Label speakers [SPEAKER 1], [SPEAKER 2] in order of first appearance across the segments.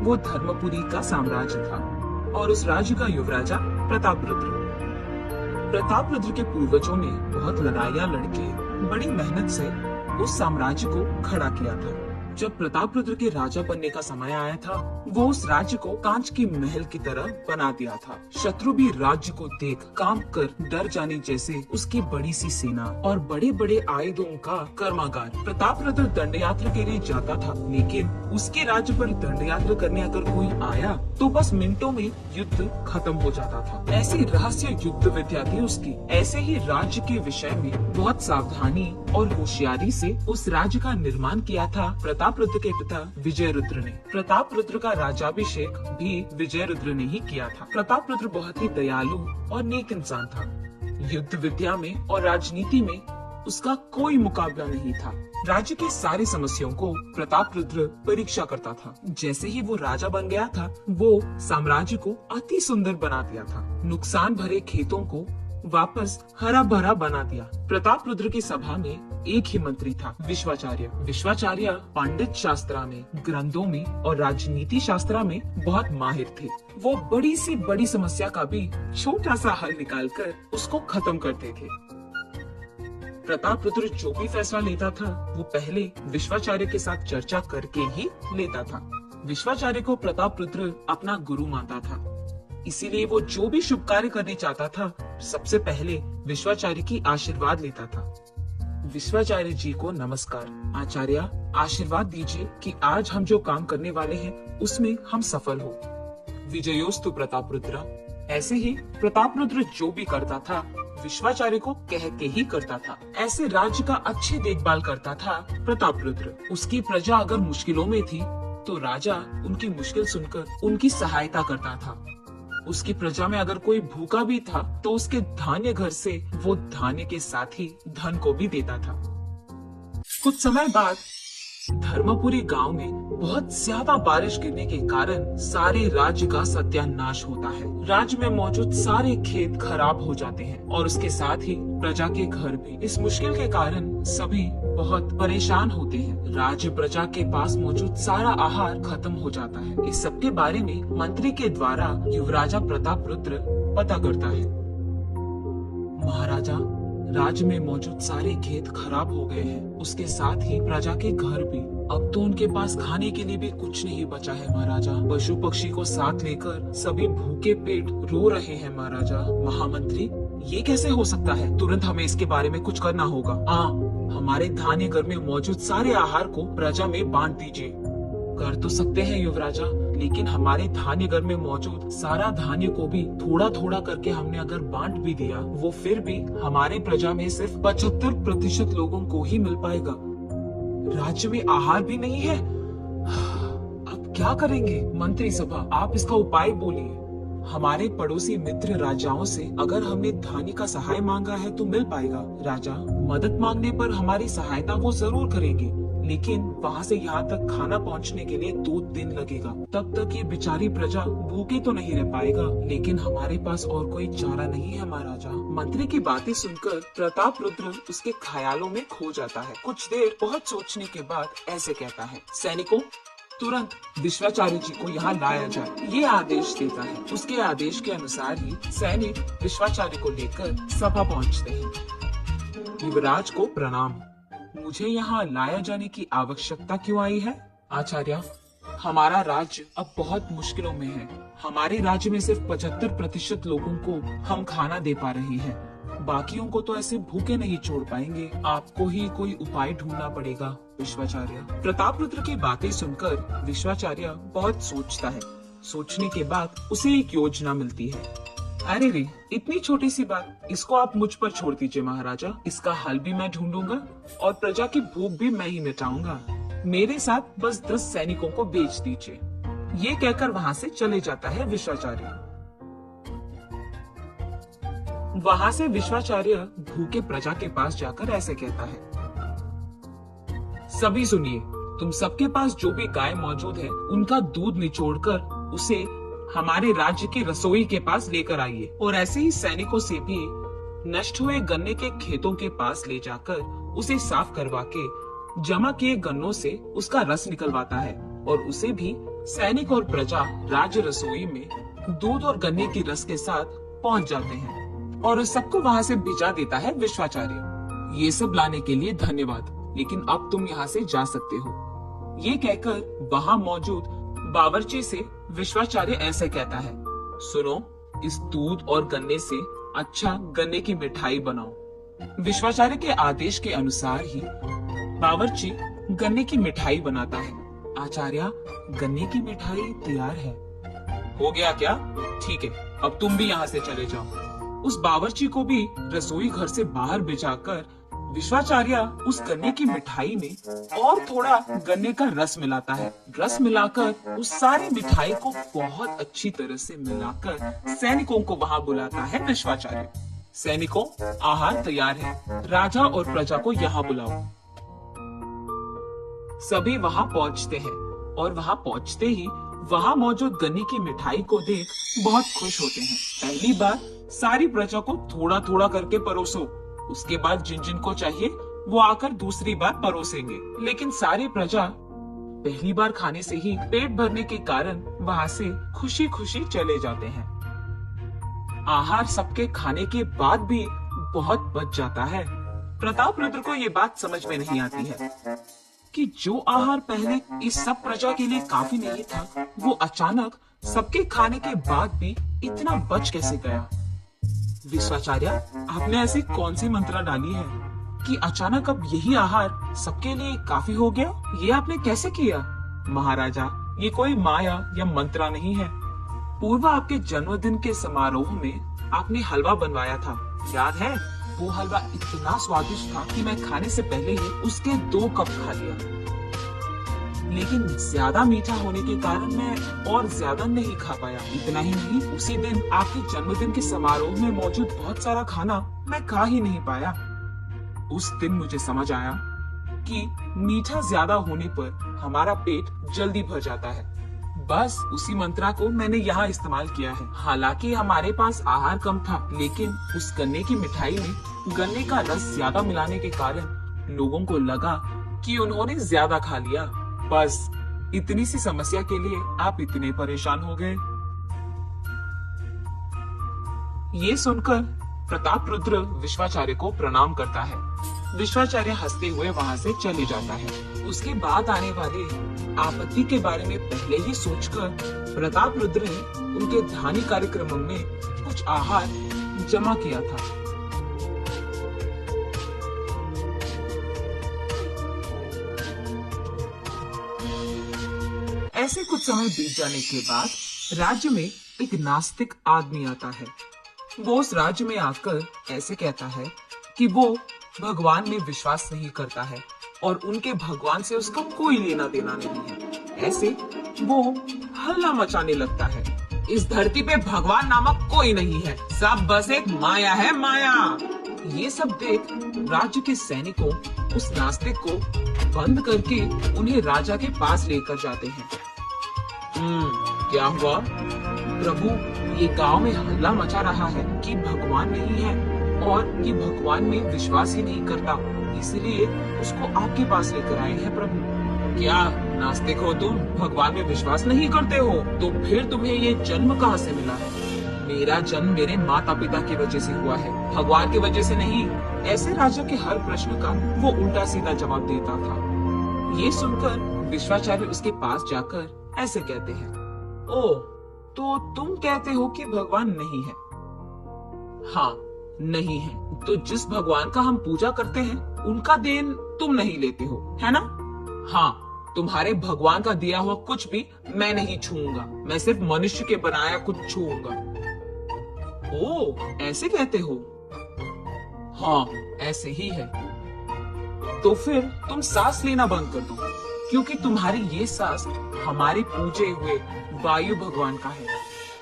[SPEAKER 1] वो धर्मपुरी का साम्राज्य था और उस राज्य का युवराजा प्रतापरुद्र। प्रतापरुद्र के पूर्वजों ने बहुत लड़ाइयाँ लड़के बड़ी मेहनत से उस साम्राज्य को खड़ा किया था। जब प्रतापरुद्र के राजा बनने का समय आया था, वो उस राज्य को कांच के महल की तरह बना दिया था। शत्रु भी राज्य को देख कांप कर डर जाने जैसे उसकी बड़ी सी सेना और बड़े बड़े आयुधों का कर्मागार। प्रतापरुद्र दंड यात्रा के लिए जाता था, लेकिन उसके राज्य पर दंड यात्रा करने अगर कोई आया तो बस मिनटों में युद्ध खत्म हो जाता था। ऐसी रहस्य युद्ध विद्या थी उसकी। ऐसे ही राज्य के विषय में बहुत सावधानी और होशियारी से उस राज्य का निर्माण किया था प्रतापरुद्र के पिता विजयरुद्र ने। प्रतापरुद्र का राज्याभिषेक भी विजयरुद्र ने ही किया था। प्रतापरुद्र बहुत ही दयालु और नेक इंसान था। युद्ध विद्या में और राजनीति में उसका कोई मुकाबला नहीं था। राज्य की सारी समस्याओं को प्रतापरुद्र परीक्षा करता था। जैसे ही वो राजा बन गया था, वो साम्राज्य को अति सुंदर बना दिया था। नुकसान भरे खेतों को वापस हरा भरा बना दिया। प्रतापरुद्र की सभा में एक ही मंत्री था, विश्वाचार्य। विश्वाचार्य पंडित शास्त्रा में, ग्रंथों में और राजनीति शास्त्रा में बहुत माहिर थे। वो बड़ी से बड़ी समस्या का भी छोटा सा हल निकालकर उसको खत्म करते थे। प्रतापरुद्र जो भी फैसला लेता था, वो पहले विश्वाचार्य के साथ चर्चा करके ही लेता था। विश्वाचार्य को प्रतापरुद्र अपना गुरु मानता था, इसीलिए वो जो भी शुभ कार्य करने चाहता था, सबसे पहले विश्वाचार्य की आशीर्वाद लेता था। विश्वाचार्य जी को नमस्कार। आचार्य, आशीर्वाद दीजिए कि आज हम जो काम करने वाले हैं उसमें हम सफल हो। विजयोस्तु प्रतापरुद्र। ऐसे ही प्रतापरुद्र जो भी करता था, विश्वाचार्य को कह के ही करता था। ऐसे राज्य का अच्छी देखभाल करता था प्रतापरुद्र। उसकी प्रजा अगर मुश्किलों में थी तो राजा उनकी मुश्किल सुनकर उनकी सहायता करता था। उसकी प्रजा में अगर कोई भूखा भी था तो उसके धान्य घर से वो धान्य के साथ ही धन को भी देता था। कुछ समय बाद धर्मपुरी गांव में बहुत ज्यादा बारिश गिरने के कारण सारे राज्य का सत्यानाश होता है। राज्य में मौजूद सारे खेत खराब हो जाते हैं और उसके साथ ही प्रजा के घर भी। इस मुश्किल के कारण सभी बहुत परेशान होते हैं। राज्य प्रजा के पास मौजूद सारा आहार खत्म हो जाता है। इस सब के बारे में मंत्री के द्वारा युवराजा प्रतापरुद्र पता करता है। महाराजा, राज्य में मौजूद सारे खेत खराब हो गए हैं, उसके साथ ही प्रजा के घर भी। अब तो उनके पास खाने के लिए भी कुछ नहीं बचा है महाराजा। पशु पक्षी को साथ लेकर सभी भूखे पेट रो रहे हैं महाराजा। महामंत्री, ये कैसे हो सकता है? तुरंत हमें इसके बारे में कुछ करना होगा। हमारे धान्य घर में मौजूद सारे आहार को प्रजा में बांट दीजिए। कर तो सकते हैं युवराजा, लेकिन हमारे धान्य घर में मौजूद सारा धान्य को भी थोड़ा थोड़ा करके हमने अगर बांट भी दिया, वो फिर भी हमारे प्रजा में सिर्फ 75% लोगों को ही मिल पाएगा। राज्य में आहार भी नहीं है। अब क्या करेंगे? मंत्री सभा, आप इसका उपाय बोलिए। हमारे पड़ोसी मित्र राजाओं से अगर हमने धान्य का सहाय मांगा है तो मिल पाएगा। राजा, मदद मांगने पर हमारी सहायता वो जरूर करेंगे, लेकिन वहाँ से यहाँ तक खाना पहुँचने के लिए 2 दिन लगेगा। तब तक ये बेचारी प्रजा भूखे तो नहीं रह पाएगा, लेकिन हमारे पास और कोई चारा नहीं है महाराजा। मंत्री की बातें सुनकर प्रतापरुद्र उसके ख्यालों में खो जाता है। कुछ देर बहुत सोचने के बाद ऐसे कहता है, सैनिकों, तुरंत विश्वाचार्य जी को यहाँ लाया जाए। ये आदेश देता है। उसके आदेश के अनुसार ही सैनिक विश्वाचार्य को लेकर सभा पहुँचते हैं। युवराज को प्रणाम। मुझे यहाँ लाया जाने की आवश्यकता क्यों आई है? आचार्य, हमारा राज्य अब बहुत मुश्किलों में है। हमारे राज्य में सिर्फ 75% लोगों को हम खाना दे पा रहे हैं। बाकियों को तो ऐसे भूखे नहीं छोड़ पाएंगे। आपको ही कोई उपाय ढूंढना पड़ेगा विश्वाचार्य। प्रतापरुद्र की बातें सुनकर विश्वाचार्य बहुत सोचता है। सोचने के बाद उसे एक योजना मिलती है। अरे रे, इतनी छोटी सी बात, इसको आप मुझ पर छोड़ दीजिए महाराजा। इसका हल भी मैं ढूंढूंगा और प्रजा की भूख भी मैं ही मिटाऊंगा। मेरे साथ बस 10 सैनिकों को भेज दीजिए। ये कहकर वहाँ से चले जाता है विश्वाचार्य। वहाँ से विश्वाचार्य भूखे प्रजा के पास जाकर ऐसे कहता है, सभी सुनिए, तुम सबके पास जो भी गाय मौजूद है, उनका दूध निचोड़कर उसे हमारे राज्य की रसोई के पास लेकर आइए। और ऐसे ही सैनिकों से भी नष्ट हुए गन्ने के खेतों के पास ले जाकर उसे साफ करवा के जमा किए गन्नों से उसका रस निकलवाता है और उसे भी सैनिक और प्रजा राज रसोई में दूध और गन्ने की रस के साथ पहुंच जाते हैं और सबको वहां से भिजा देता है विश्वाचार्य। ये सब लाने के लिए धन्यवाद, लेकिन अब तुम यहाँ से जा सकते हो। ये कहकर वहाँ मौजूद बावर्ची से विश्वाचार्य ऐसे कहता है, सुनो, इस दूध और गन्ने से अच्छा गन्ने की मिठाई बनाओ। विश्वाचार्य के आदेश के अनुसार ही बावर्ची गन्ने की मिठाई बनाता है। आचार्य, गन्ने की मिठाई तैयार है। हो गया क्या? ठीक है, अब तुम भी यहाँ से चले जाओ। उस बावर्ची को भी रसोई घर से बाहर बिठाकर विश्वाचार्य उस गन्ने की मिठाई में और थोड़ा गन्ने का रस मिलाता है। रस मिलाकर उस सारी मिठाई को बहुत अच्छी तरह से मिलाकर सैनिकों को वहाँ बुलाता है विश्वाचार्य। सैनिकों, आहार तैयार है, राजा और प्रजा को यहाँ बुलाओ। सभी वहाँ पहुँचते हैं और वहाँ पहुँचते ही वहाँ मौजूद गन्ने की मिठाई को देख बहुत खुश होते हैं। पहली बार सारी प्रजा को थोड़ा थोड़ा करके परोसो, उसके बाद जिन जिन को चाहिए वो आकर दूसरी बार परोसेंगे। लेकिन सारी प्रजा पहली बार खाने से ही पेट भरने के कारण वहाँ से खुशी खुशी चले जाते हैं। आहार सबके खाने के बाद भी बहुत बच जाता है। प्रतापरुद्र को ये बात समझ में नहीं आती है कि जो आहार पहले इस सब प्रजा के लिए काफी नहीं था, वो अचानक सबके खाने के बाद भी इतना बच कैसे गया। विश्वाचार्य, आपने ऐसी कौन सी मंत्रा डाली है कि अचानक अब यही आहार सबके लिए काफी हो गया? ये आपने कैसे किया? महाराजा, ये कोई माया या मंत्रा नहीं है। पूर्व आपके जन्मदिन के समारोह में आपने हलवा बनवाया था, याद है? वो हलवा इतना स्वादिष्ट था कि मैं खाने से पहले ही उसके 2 कप खा लिया। लेकिन ज्यादा मीठा होने के कारण मैं और ज्यादा नहीं खा पाया। इतना ही नहीं, उसी दिन आपके जन्मदिन के समारोह में मौजूद बहुत सारा खाना मैं खा ही नहीं पाया। उस दिन मुझे समझ आया कि मीठा ज्यादा होने पर हमारा पेट जल्दी भर जाता है। बस उसी मंत्रा को मैंने यहाँ इस्तेमाल किया है। हालांकि हमारे पास आहार कम था, लेकिन उस गन्ने की मिठाई में गन्ने का रस ज्यादा मिलाने के कारण लोगों को लगा कि उन्होंने ज्यादा खा लिया। बस इतनी सी समस्या के लिए आप इतने परेशान हो गए। ये सुनकर प्रतापरुद्र विश्वाचार्य को प्रणाम करता है। विश्वाचार्य हंसते हुए वहाँ से चले जाता है। उसके बाद आने वाले आपत्ति के बारे में पहले ही सोचकर प्रतापरुद्र ने उनके ध्यानी कार्यक्रम में कुछ आहार जमा किया था। ऐसे कुछ समय बीत जाने के बाद राज्य में एक नास्तिक आदमी आता है। वो उस राज्य में आकर ऐसे कहता है कि वो भगवान में विश्वास नहीं करता है और उनके भगवान से उसका कोई लेना देना नहीं है। ऐसे वो हल्ला मचाने लगता है, इस धरती पे भगवान नामक कोई नहीं है, सब बस एक माया है, माया। ये सब देख राज्य के सैनिकों उस नास्तिक को बंद करके उन्हें राजा के पास लेकर जाते हैं। क्या हुआ प्रभु? ये गांव में हल्ला मचा रहा है कि भगवान नहीं है और कि भगवान में विश्वास ही नहीं करता, इसलिए उसको आपके पास लेकर आए हैं प्रभु। क्या नास्तिक हो तुम? भगवान में विश्वास नहीं करते हो? तो फिर तुम्हें ये जन्म कहाँ से मिला है? मेरा जन्म मेरे माता पिता की वजह से हुआ है, भगवान की वजह से नहीं। ऐसे राजा के हर प्रश्न का वो उल्टा सीधा जवाब देता था। ये सुनकर विश्वाचार्य उसके पास जाकर ऐसे कहते हैं, ओ, तो तुम कहते हो कि भगवान नहीं है? हाँ, नहीं है। तो जिस भगवान का हम पूजा करते हैं उनका देन तुम नहीं लेते हो, है ना? हाँ, तुम्हारे भगवान का दिया हुआ कुछ भी मैं नहीं छूऊंगा, मैं सिर्फ मनुष्य के बनाया कुछ छूऊंगा। ओ, ऐसे कहते हो? हाँ, ऐसे ही है। तो फिर तुम सांस लेना बंद कर दो, क्योंकि तुम्हारी ये सांस हमारे पूजे हुए वायु भगवान का है,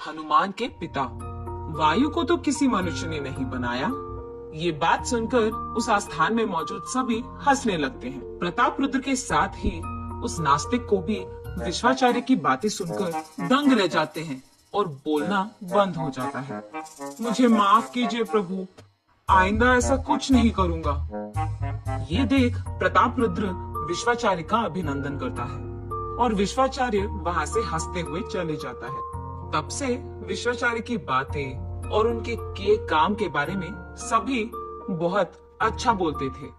[SPEAKER 1] हनुमान के पिता। वायु को तो किसी मनुष्य ने नहीं बनाया। ये बात सुनकर उस आस्थान में मौजूद सभी हंसने लगते हैं। प्रतापरुद्र के साथ ही उस नास्तिक को भी विश्वाचार्य की बातें सुनकर दंग रह जाते हैं और बोलना बंद हो जाता है। मुझे माफ कीजिए प्रभु, आइंदा ऐसा कुछ नहीं करूंगा। ये देख प्रतापरुद्र विश्वाचार्य का अभिनंदन करता है और विश्वाचार्य वहाँ से हंसते हुए चले जाता है। तब से विश्वाचार्य की बातें और उनके किए काम के बारे में सभी बहुत अच्छा बोलते थे।